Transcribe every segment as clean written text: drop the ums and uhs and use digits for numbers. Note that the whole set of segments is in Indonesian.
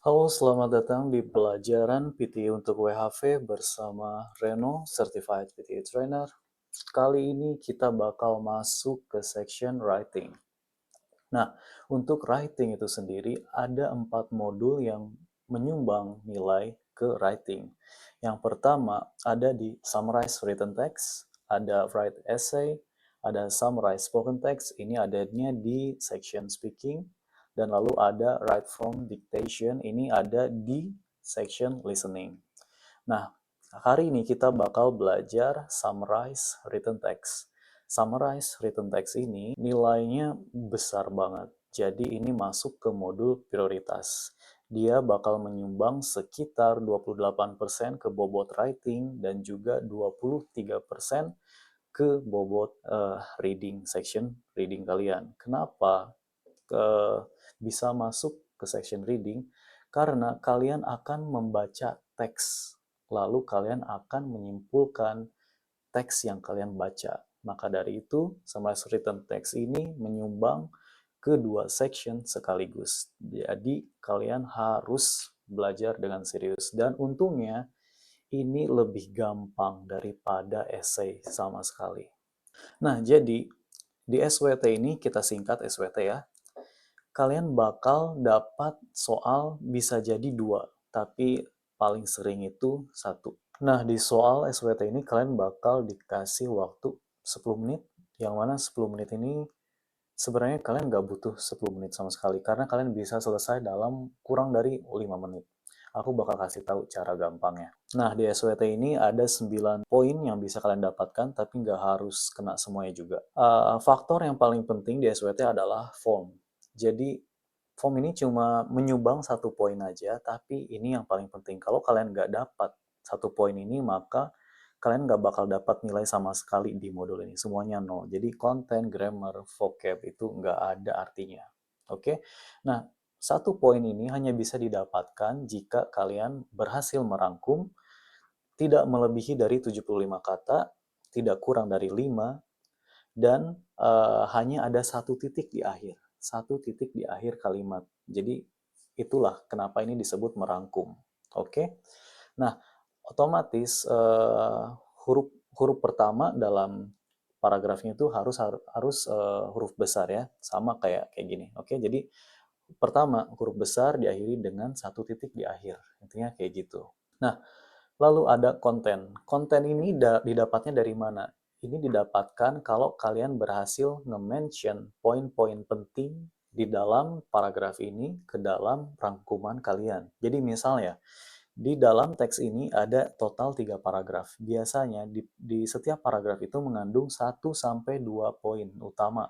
Halo, selamat datang di pelajaran PT untuk WHV bersama Reno, Certified PTA Trainer. Kali ini kita bakal masuk ke section writing. Nah, untuk writing itu sendiri ada 4 modul yang menyumbang nilai ke writing. Yang pertama ada di summarize written text, ada write essay, ada summarize spoken text, ini adanya di section speaking, dan lalu ada write from dictation, ini ada di section listening. Nah, hari ini kita bakal belajar summarize written text. Summarize written text ini nilainya besar banget. Jadi ini masuk ke modul prioritas. Dia bakal menyumbang sekitar 28% ke bobot writing dan juga 23% ke bobot reading, section reading kalian. Kenapa bisa masuk ke section reading? Karena kalian akan membaca teks, lalu kalian akan menyimpulkan teks yang kalian baca. Maka dari itu, summarize written text ini menyumbang kedua section sekaligus. Jadi, kalian harus belajar dengan serius. Dan untungnya, ini lebih gampang daripada essay sama sekali. Nah, jadi di SWT ini, kita singkat SWT ya, kalian bakal dapat soal bisa jadi dua, tapi paling sering itu satu. Nah, di soal SWT ini kalian bakal dikasih waktu 10 menit, yang mana 10 menit ini sebenarnya kalian nggak butuh 10 menit sama sekali, karena kalian bisa selesai dalam kurang dari 5 menit. Aku bakal kasih tahu cara gampangnya. Nah, di SWT ini ada 9 poin yang bisa kalian dapatkan, tapi nggak harus kena semuanya juga. Faktor yang paling penting di SWT adalah form. Jadi, form ini cuma menyumbang satu poin aja, tapi ini yang paling penting. Kalau kalian nggak dapat satu poin ini, maka kalian nggak bakal dapat nilai sama sekali di modul ini. Semuanya nol. Jadi konten, grammar, vocab itu nggak ada artinya. Oke? Nah, satu poin ini hanya bisa didapatkan jika kalian berhasil merangkum tidak melebihi dari 75 kata, tidak kurang dari 5, dan hanya ada satu titik di akhir. Satu titik di akhir kalimat. Jadi itulah kenapa ini disebut merangkum. Oke? Nah, otomatis huruf huruf pertama dalam paragrafnya itu harus huruf besar ya, sama kayak gini. Oke, jadi pertama huruf besar diakhiri dengan satu titik di akhir. Intinya kayak gitu. Nah, lalu ada konten. Konten ini didapatnya dari mana? Ini didapatkan kalau kalian berhasil nge-mention poin-poin penting di dalam paragraf ini ke dalam rangkuman kalian. Jadi misalnya, di dalam teks ini ada total 3 paragraf. Biasanya di setiap paragraf itu mengandung 1-2 poin utama.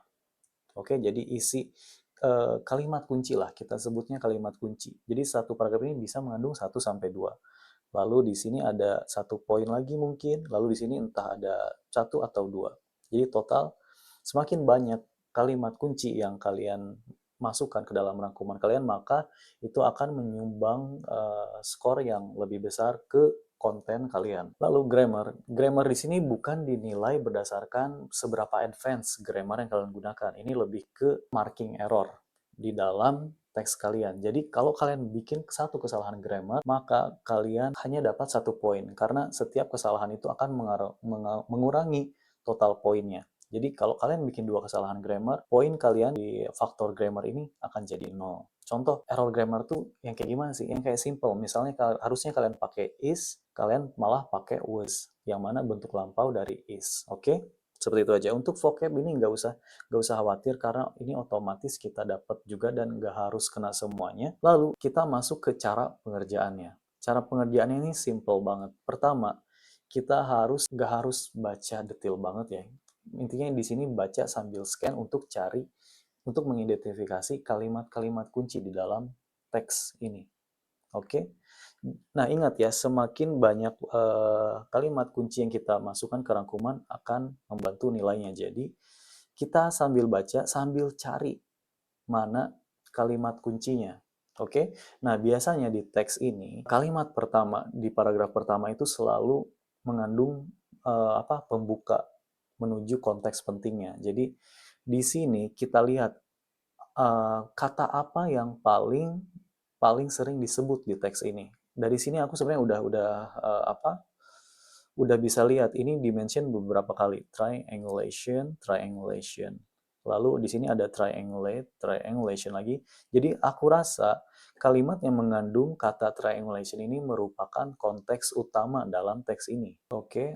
Oke, jadi isi kalimat kunci lah, kita sebutnya kalimat kunci. Jadi satu paragraf ini bisa mengandung 1-2. Lalu di sini ada satu poin lagi mungkin, lalu di sini entah ada satu atau dua. Jadi total semakin banyak kalimat kunci yang kalian masukkan ke dalam rangkuman kalian, maka itu akan menyumbang skor yang lebih besar ke konten kalian. Lalu grammar. Grammar di sini bukan dinilai berdasarkan seberapa advance grammar yang kalian gunakan. Ini lebih ke marking error di dalam teks kalian. Jadi kalau kalian bikin satu kesalahan grammar, maka kalian hanya dapat satu poin, karena setiap kesalahan itu akan mengurangi total poinnya. Jadi kalau kalian bikin 2 kesalahan grammar, poin kalian di faktor grammar ini akan jadi 0. Contoh error grammar tuh yang kayak gimana sih? Yang kayak simple. Misalnya harusnya kalian pakai is, kalian malah pakai was, yang mana bentuk lampau dari is. Oke? Seperti itu aja. Untuk vocab ini nggak usah khawatir, karena ini otomatis kita dapat juga dan nggak harus kena semuanya. Lalu kita masuk ke cara pengerjaannya. Cara pengerjaannya ini simple banget. Pertama, kita nggak harus baca detail banget ya. Intinya di sini baca sambil scan untuk mengidentifikasi kalimat-kalimat kunci di dalam teks ini. Oke? Nah, ingat ya, semakin banyak kalimat kunci yang kita masukkan ke rangkuman akan membantu nilainya. Jadi, kita sambil baca, sambil cari mana kalimat kuncinya. Oke? Nah, biasanya di teks ini, kalimat pertama di paragraf pertama itu selalu mengandung pembuka menuju konteks pentingnya. Jadi, di sini kita lihat kata apa yang paling paling sering disebut di teks ini. Dari sini aku sebenarnya udah bisa lihat ini dimention beberapa kali, triangulation, triangulation. Lalu di sini ada triangulate, triangulation lagi. Jadi aku rasa kalimat yang mengandung kata triangulation ini merupakan konteks utama dalam teks ini. Oke.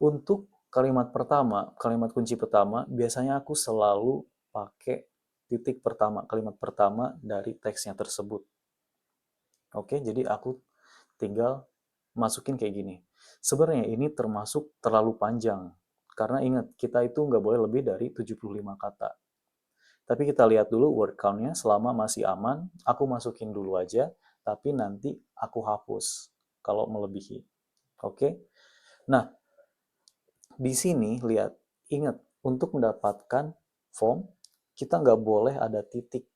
Untuk kalimat pertama, kalimat kunci pertama, biasanya aku selalu pakai titik pertama, kalimat pertama dari teksnya tersebut. Oke, jadi aku tinggal masukin kayak gini. Sebenarnya ini termasuk terlalu panjang, karena ingat, kita itu nggak boleh lebih dari 75 kata. Tapi kita lihat dulu word count-nya, selama masih aman, aku masukin dulu aja, tapi nanti aku hapus kalau melebihi. Oke? Nah, di sini lihat, ingat, untuk mendapatkan form, kita nggak boleh ada titik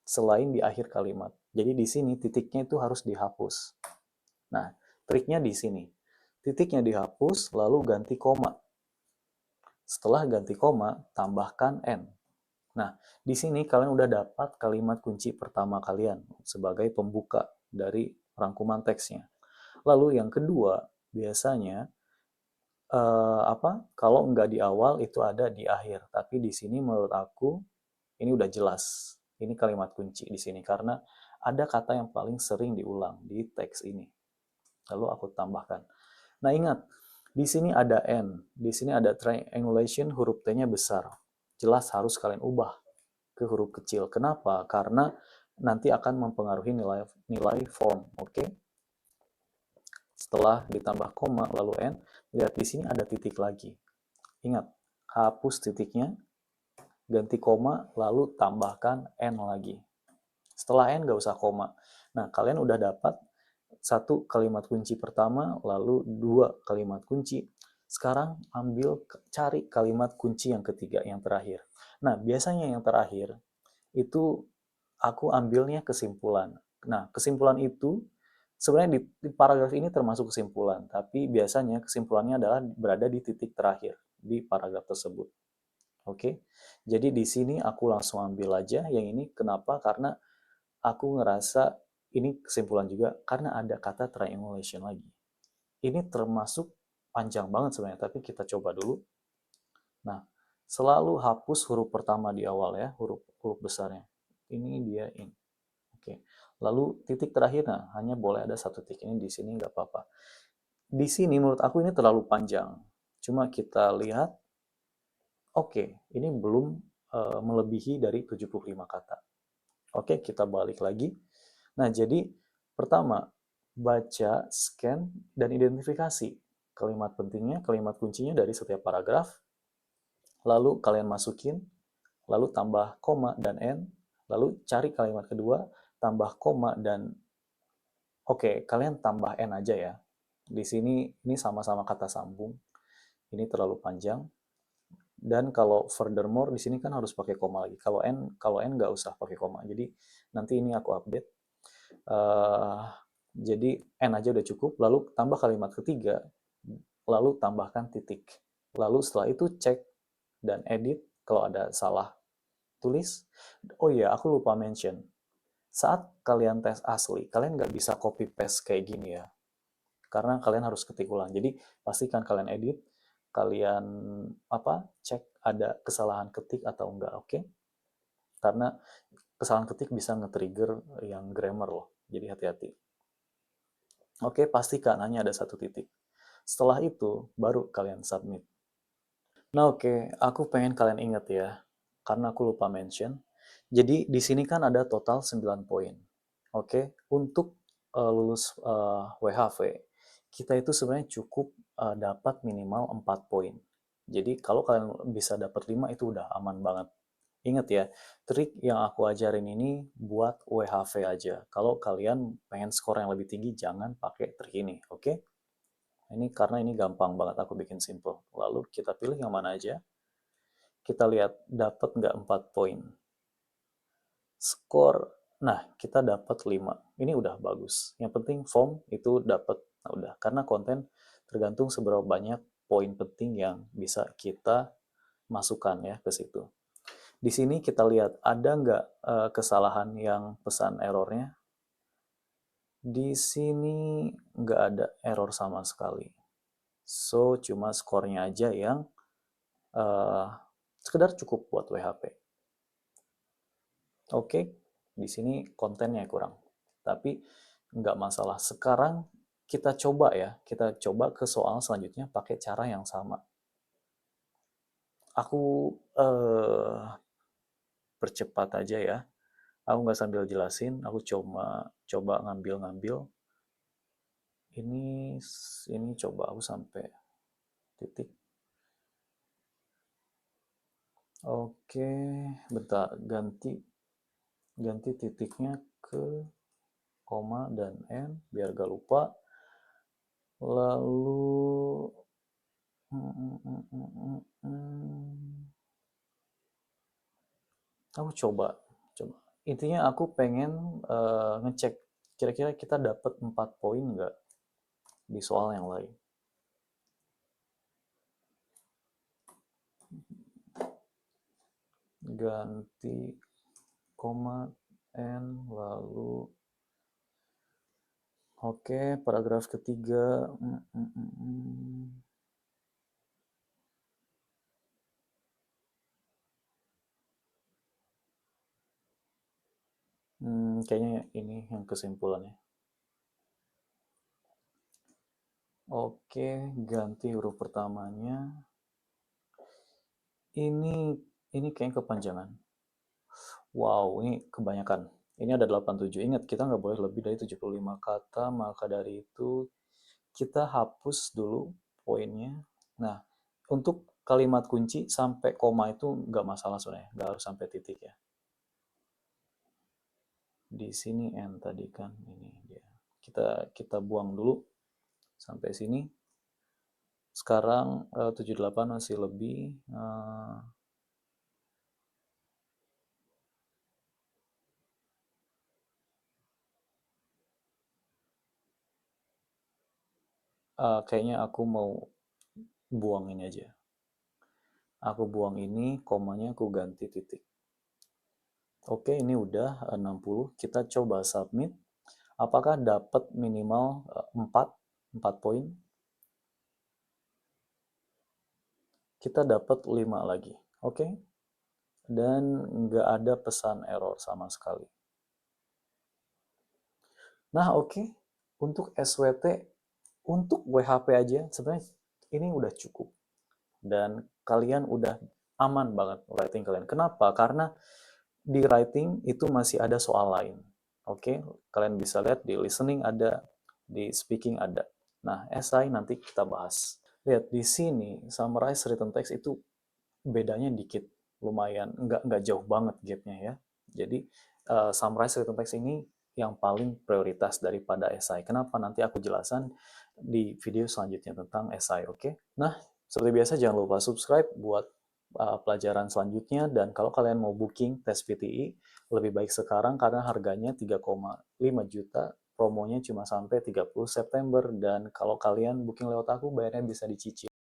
selain di akhir kalimat. Jadi di sini titiknya itu harus dihapus. Nah, triknya di sini. Titiknya dihapus, lalu ganti koma. Setelah ganti koma, tambahkan N. Nah, di sini kalian udah dapat kalimat kunci pertama kalian sebagai pembuka dari rangkuman teksnya. Lalu yang kedua, biasanya kalau nggak di awal itu ada di akhir. Tapi di sini menurut aku ini udah jelas. Ini kalimat kunci di sini karena ada kata yang paling sering diulang di teks ini. Lalu aku tambahkan. Nah, ingat, di sini ada N, di sini ada triangulation, huruf T-nya besar. Jelas harus kalian ubah ke huruf kecil. Kenapa? Karena nanti akan mempengaruhi nilai form. Oke? Setelah ditambah koma lalu N, lihat di sini ada titik lagi. Ingat, hapus titiknya, ganti koma, lalu tambahkan N lagi. Setelah N nggak usah koma. Nah, kalian udah dapat satu kalimat kunci pertama, lalu dua kalimat kunci. Sekarang cari kalimat kunci yang ketiga, yang terakhir. Nah, biasanya yang terakhir itu aku ambilnya kesimpulan. Nah, kesimpulan itu sebenarnya di paragraf ini termasuk kesimpulan, tapi biasanya kesimpulannya adalah berada di titik terakhir di paragraf tersebut. Oke, jadi di sini aku langsung ambil aja yang ini. Kenapa? Karena aku ngerasa ini kesimpulan juga karena ada kata triangulation lagi. Ini termasuk panjang banget sebenarnya, tapi kita coba dulu. Nah, selalu hapus huruf pertama di awal ya, huruf besarnya. Ini dia in. Oke. Lalu titik terakhir, nah hanya boleh ada satu titik ini di sini nggak apa-apa. Di sini menurut aku ini terlalu panjang. Cuma kita lihat, oke, ini belum melebihi dari 75 kata. Oke, kita balik lagi. Nah, jadi pertama, baca, scan, dan identifikasi kalimat pentingnya, kalimat kuncinya dari setiap paragraf, lalu kalian masukin, lalu tambah koma dan N, lalu cari kalimat kedua, tambah koma dan oke, kalian tambah N aja ya. Di sini ini sama-sama kata sambung. Ini terlalu panjang. Dan kalau furthermore di sini kan harus pakai koma lagi. Kalau N nggak usah pakai koma. Jadi nanti ini aku update. Jadi N aja udah cukup. Lalu tambah kalimat ketiga. Lalu tambahkan titik. Lalu setelah itu cek dan edit kalau ada salah tulis. Oh iya, aku lupa mention. Saat kalian tes asli, kalian nggak bisa copy paste kayak gini ya. Karena kalian harus ketik ulang. Jadi pastikan kalian edit, kalian cek ada kesalahan ketik atau enggak, oke? Karena kesalahan ketik bisa nge-trigger yang grammar loh. Jadi hati-hati. Oke, pastikan hanya ada satu titik. Setelah itu, baru kalian submit. Nah, oke, aku pengen kalian ingat ya, karena aku lupa mention. Jadi di sini kan ada total 9 poin. Oke, untuk lulus WHV, kita itu sebenarnya cukup dapat minimal 4 poin. Jadi kalau kalian bisa dapat 5 itu udah aman banget. Ingat ya, trik yang aku ajarin ini buat WHV aja. Kalau kalian pengen skor yang lebih tinggi, jangan pakai trik ini, oke? Ini karena ini gampang banget aku bikin simple. Lalu kita pilih yang mana aja. Kita lihat dapat nggak 4 poin. Skor, nah kita dapat 5. Ini udah bagus. Yang penting form itu dapat, nah udah. Karena konten tergantung seberapa banyak poin penting yang bisa kita masukkan ya ke situ. Di sini kita lihat ada nggak kesalahan yang pesan errornya. Di sini nggak ada error sama sekali. So, cuma skornya aja yang sekedar cukup buat WHP. Oke, di sini kontennya kurang. Tapi nggak masalah. Sekarang kita coba ya, kita coba ke soal selanjutnya pakai cara yang sama. Aku percepat aja ya. Aku nggak sambil jelasin, aku coba ngambil-ngambil. Ini coba aku sampai titik. Oke, bentar, ganti titiknya ke koma dan n biar gak lupa. Lalu aku coba. Intinya aku pengen ngecek kira-kira kita dapat 4 poin nggak di soal yang lain. Ganti koma n lalu oke, paragraf ketiga. Kayaknya ini yang kesimpulannya. Oke, ganti huruf pertamanya. Ini kayaknya kepanjangan. Wow, ini kebanyakan. Ini ada 87. Ingat, kita nggak boleh lebih dari 75 kata, maka dari itu kita hapus dulu poinnya. Nah, untuk kalimat kunci sampai koma itu nggak masalah sebenarnya, nggak harus sampai titik ya. Di sini N tadi kan, ini dia. Kita buang dulu sampai sini. Sekarang 78 masih lebih. Kayaknya aku mau buang ini aja. Aku buang ini, komanya aku ganti titik. Oke, ini udah 60. Kita coba submit. Apakah dapat minimal 4 poin? Kita dapat 5 lagi. Oke? Dan nggak ada pesan error sama sekali. Nah, oke. Untuk SWT, untuk WHP aja, sebenarnya ini udah cukup. Dan kalian udah aman banget writing kalian. Kenapa? Karena di writing itu masih ada soal lain. Oke, kalian bisa lihat di listening ada, di speaking ada. Nah, essay nanti kita bahas. Lihat di sini, summarize written text itu bedanya dikit, lumayan, nggak jauh banget gapnya ya. Jadi, summarize written text ini yang paling prioritas daripada essay. Kenapa? Nanti aku jelasan di video selanjutnya tentang essay, oke? Nah, seperti biasa jangan lupa subscribe buat pelajaran selanjutnya, dan kalau kalian mau booking tes PTI, lebih baik sekarang karena harganya 3,5 juta, promonya cuma sampai 30 September, dan kalau kalian booking lewat aku, bayarnya bisa dicicil.